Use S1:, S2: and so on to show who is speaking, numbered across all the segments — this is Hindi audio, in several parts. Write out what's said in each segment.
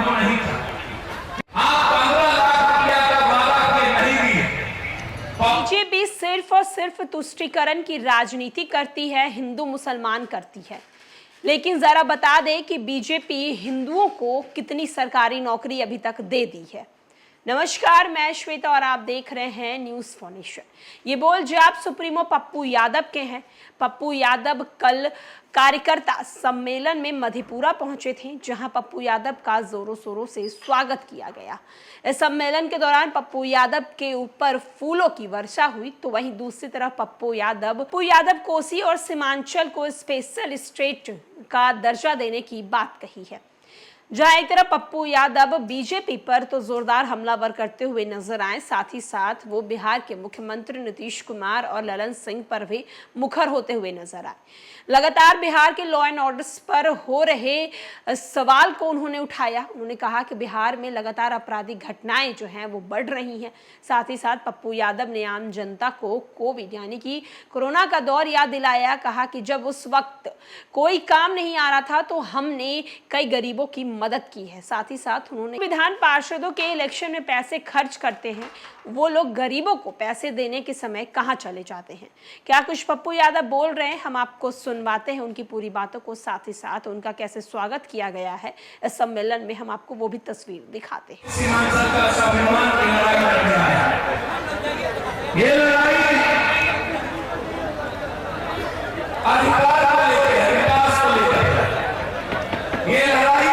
S1: लागू नहीं था। आप 15 लाख रुपया का वादा किए नहीं दिए।
S2: बीजेपी सिर्फ और सिर्फ तुष्टीकरण की राजनीति करती है, हिंदू मुसलमान करती है। लेकिन जरा बता दें कि बीजेपी हिंदुओं को कितनी सरकारी नौकरी अभी तक दे दी है। नमस्कार, मैं श्वेता और आप देख रहे हैं न्यूज फॉर नेशन। ये बोल जवाब सुप्रीमो पप्पू यादव के हैं। पप्पू यादव कल कार्यकर्ता सम्मेलन में मधेपुरा पहुंचे थे, जहां पप्पू यादव का जोरों शोरों से स्वागत किया गया। इस सम्मेलन के दौरान पप्पू यादव के ऊपर फूलों की वर्षा हुई, तो वहीं दूसरी तरफ पप्पू यादव कोसी और सीमांचल को स्पेशल स्टेट का दर्जा देने की बात कही है। जहां एक तरफ पप्पू यादव बीजेपी पर तो जोरदार हमलावर करते हुए नजर आए, साथ ही साथ वो बिहार के मुख्यमंत्री नीतीश कुमार और ललन सिंह पर भी मुखर होते हुए नजर आए। लगातार बिहार के लॉ एंड ऑर्डर्स पर हो रहे सवाल को उन्होंने उठाया। उन्होंने कहा कि बिहार में लगातार आपराधिक घटनाएं जो हैं वो बढ़ रही हैं। साथ ही साथ पप्पू यादव ने आम जनता को कोविड यानी कि कोरोना का दौर याद दिलाया। कहा कि जब उस वक्त कोई काम नहीं आ रहा था तो हमने कई गरीबों की मदद की है। साथ ही साथ उन्होंने विधान पार्षदों के इलेक्शन में पैसे खर्च करते हैं, वो लोग गरीबों को पैसे देने के समय कहां चले जाते हैं। क्या कुछ पप्पू यादव बोल रहे हैं, हम आपको सुनवाते हैं उनकी पूरी बातों को, साथ ही साथ उनका कैसे स्वागत किया गया है इस सम्मेलन में, हम आपको वो भी तस्वीर दिखाते हैं।
S1: ये लड़ाई अधिकार को लेकर है, विकास को लेकर। ये लड़ाई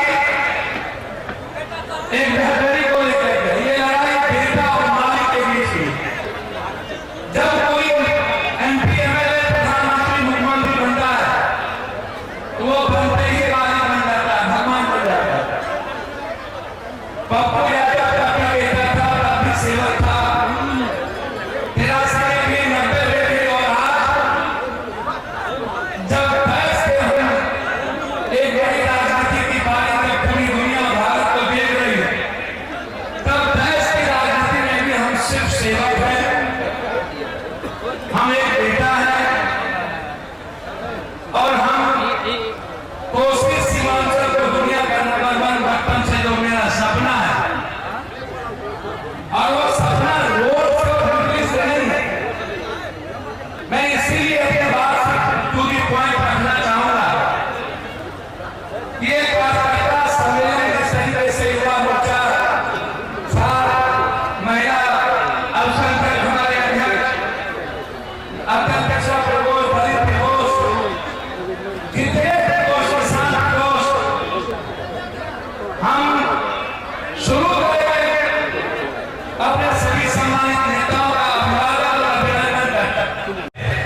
S1: एक बेहतरी को लेकर है। ये लड़ाई बेटा और मालिक के बीच की। जब कोई एमपी एमएलए प्रधानमंत्री मुख्यमंत्री बनता है तो वो बनते ही मालिक बन जाता है, भगवान बन जाता है। पप्पू यादव का भी बेटा था, भी सेवक था। 83 में 90 में थे और आज जब फैसले हम एक बड़ी राजनीति की बात में पूरी दुनिया भारत को देख रही है, तब देश की राजनीति में भी हम सिर्फ सेवक हैं। हम एक बेटा है और हम कोसी सीमांचल को दुनिया का नंबर 1 बचपन से जो मेरा सपना है, और वो सपना रोज से नहीं है। मैं इसीलिए अपने बात टू दी पॉइंट रखना चाहूंगा। ये कार्यकर्ता सम्मेलन के तरीके से युवा मोर्चा महिला अल्पसंख्यक हमारे अध्यक्ष प्रकोष्ठ, दलित प्रकोष्ठ, जितने प्रकोष्ठ, किसान प्रकोष्ठ, हम शुरू करेंगे अपने सभी सम्मानित नेताओं का अभिवादन और अभिनंदन करते हैं।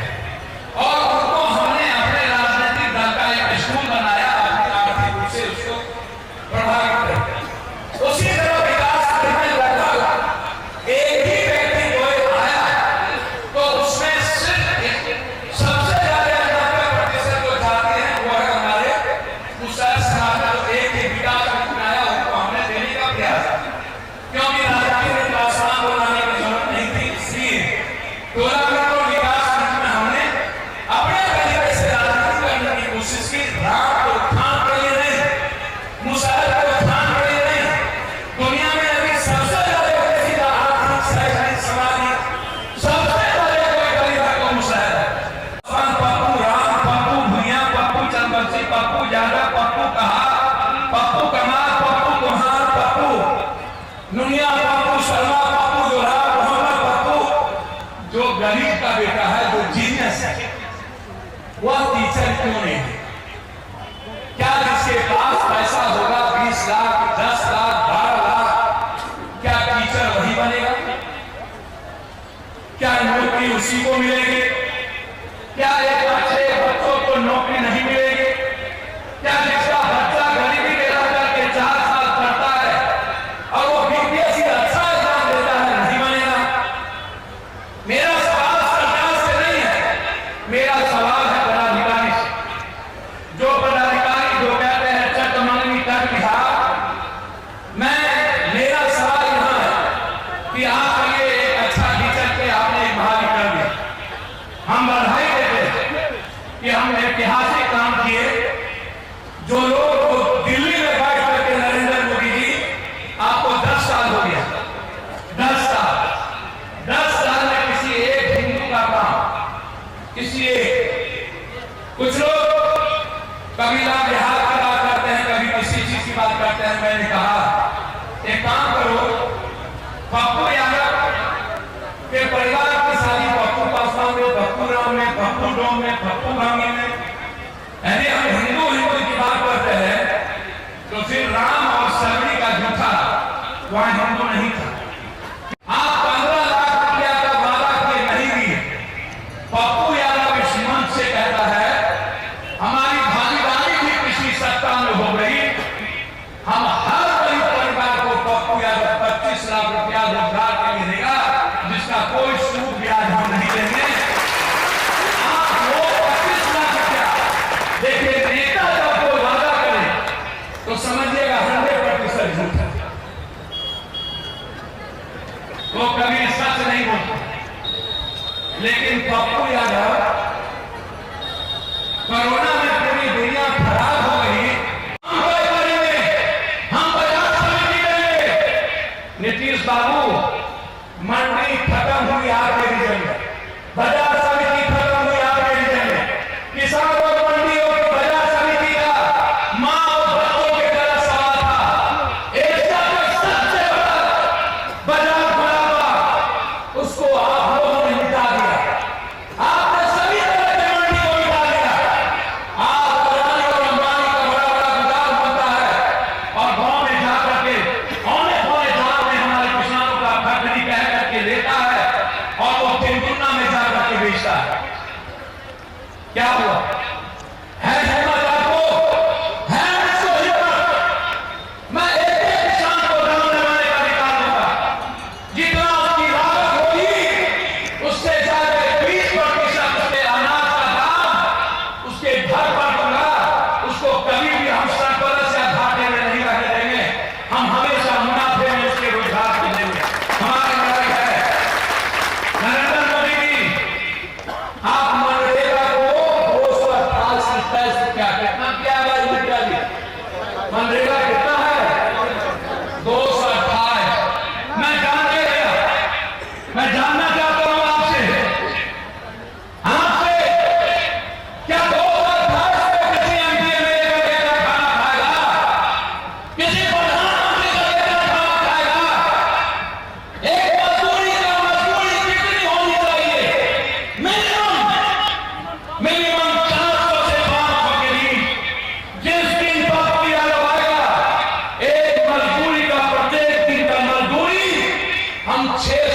S1: और उनको हमने अपने राजनीतिक दल का एक स्कूल बनाया, आर्थिक रूप से उसको प्रभावित करके। उसी तरह विकास करने लगा। एक ही व्यक्ति कोई आया तो उसमें सिर्फ सबसे ज्यादा 90% जो चाहते हैं वो है हमारे मुसलमान समाज का। जो एक ही विकास आया उनको हमने देने का प्रयास किया, क्योंकि राजनीतिक आसान बनाने की जरूरत नहीं थी। इसलिए 12 करोड़ विकास खंड में हमने अपने तरीके से राजनीति करने की कोशिश की। राम को उत्थान के लिए नहीं, मुसलमान को उत्थान के लिए नहीं। दुनिया में अभी सबसे ज्यादा पेचीदा आर्थिक, शैक्षणिक, सामाजिक सबसे ज्यादा कोई गरीब है वो मुसलमान है। पप्पू राम, पप्पू भुइयां, पप्पू चंद्रवंशी, पप्पू यादव, पप्पू कहा, पप्पू कमाल, पप्पू कुम्हार, पप्पू नुनिया, पप्पू शर्मा, पप्पू जोरा, मोहम्मद पप्पू। जो गरीब का बेटा है, जो जीनियस है, वह टीचर क्यों नहीं है? क्या जिसके पास पैसा होगा 20 लाख, 10 लाख, 12 लाख, क्या टीचर वही बनेगा? क्या नौकरी उसी को मिलेगी? क्या एक अच्छे बच्चों को नौकरी नहीं मिलेगी? क्या जिसका बच्चा गरीबी में रह करके 4 साल पढ़ता है और वो बीपीएससी अच्छा एग्जाम देता है, नहीं बनेगा? मेरा सवाल सरकार से नहीं है, मेरा सवाल है पदाधिकारी से। जो पदाधिकारी जो कहते हैं चटमंगनी कर बिहार, मेरा सवाल यहाँ है कि आप ये एक अच्छा टीचर के आपने एक बहाली कर दिया, हम बधाई देते हैं। पप्पू यादव के परिवार की शादी पप्पू पासवान में, पप्पू राम में, पप्पू डोम में, पप्पू भांगी में, यानी हम हिंदू की बात करते हैं तो फिर राम और सबरी का जूठा वहां हिंदू नहीं था। आप 15 लाख रुपया का वादा किए नहीं दिए। पप्पू यादव इस मंच से कहता है हमारी भागीदारी भी पिछली सत्ता में हो गई, हम हर गरीब परिवार को पप्पू यादव 25 लाख रुपया रोजगार के लिए देगा, जिसका कोई सूद ब्याज हम नहीं देंगे। आप लोग 25 लाख रुपया देखिए, नेता जब कोई वादा करे तो समझिएगा 100% झूठ है, वो कभी सच नहीं बोलता। लेकिन पप्पू यादव कोरोना में पूरी दुनिया खराब हो गई, हम बाजार समिति करेंगे। नीतीश बाबू, मंडी खत्म हुई आपके रीजन में, बाजार समिति खत्म हुई आपके रीजन में, किसान और मंडियों की बाजार समिति का मां और बच्चों के तरह सवाल था। एशिया का सबसे बड़ा बाजार खुला हुआ, उसको आप लोगों ने मिटा दिया। आपने सभी तरह की मंडी को मिटा दिया। आप अदानी और अंबानी का बड़ा बड़ा बाजार बनता है और गांव में जाकर के औने पौने दाम में हमारे किसानों का खरीदी कह करके लेता है और वो तिरगुना में जाकर के बेचता है। क्या हुआ है हिम्मत आपको? है इसको हिम्मत? मैं एक किसान को दाम लगाने का अधिकार दूंगा, जितना उसकी लागत होगी उससे ज्यादा 20% उसके अनाज का दाम उसके घर पर दूंगा। उसको कभी भी हम सरप्लस या घाटे में नहीं रह देंगे, हम हमेशा मुनाफे में उसके रोजगार को देंगे। हमारा लड़ाई है। नरेंद्र मोदी जी, आप मनरेगा को 228 रुपया कितना किया है भाई मित्रा जी? मनरेगा कितना है? 228। मैं जान के गया, मैं जानना चाहता हूं आपसे क्या 228 पे किसी एमपी का खाना खाएगा? किसी प्रधानमंत्री का खाना खाएगा? एक मजदूरी कितनी होनी चाहिए? मिनिमम 400 से 500 के बीच। जिस दिन पप्पू यादव आएगा, एक मजदूरी का प्रत्येक दिन का मजदूरी हम 6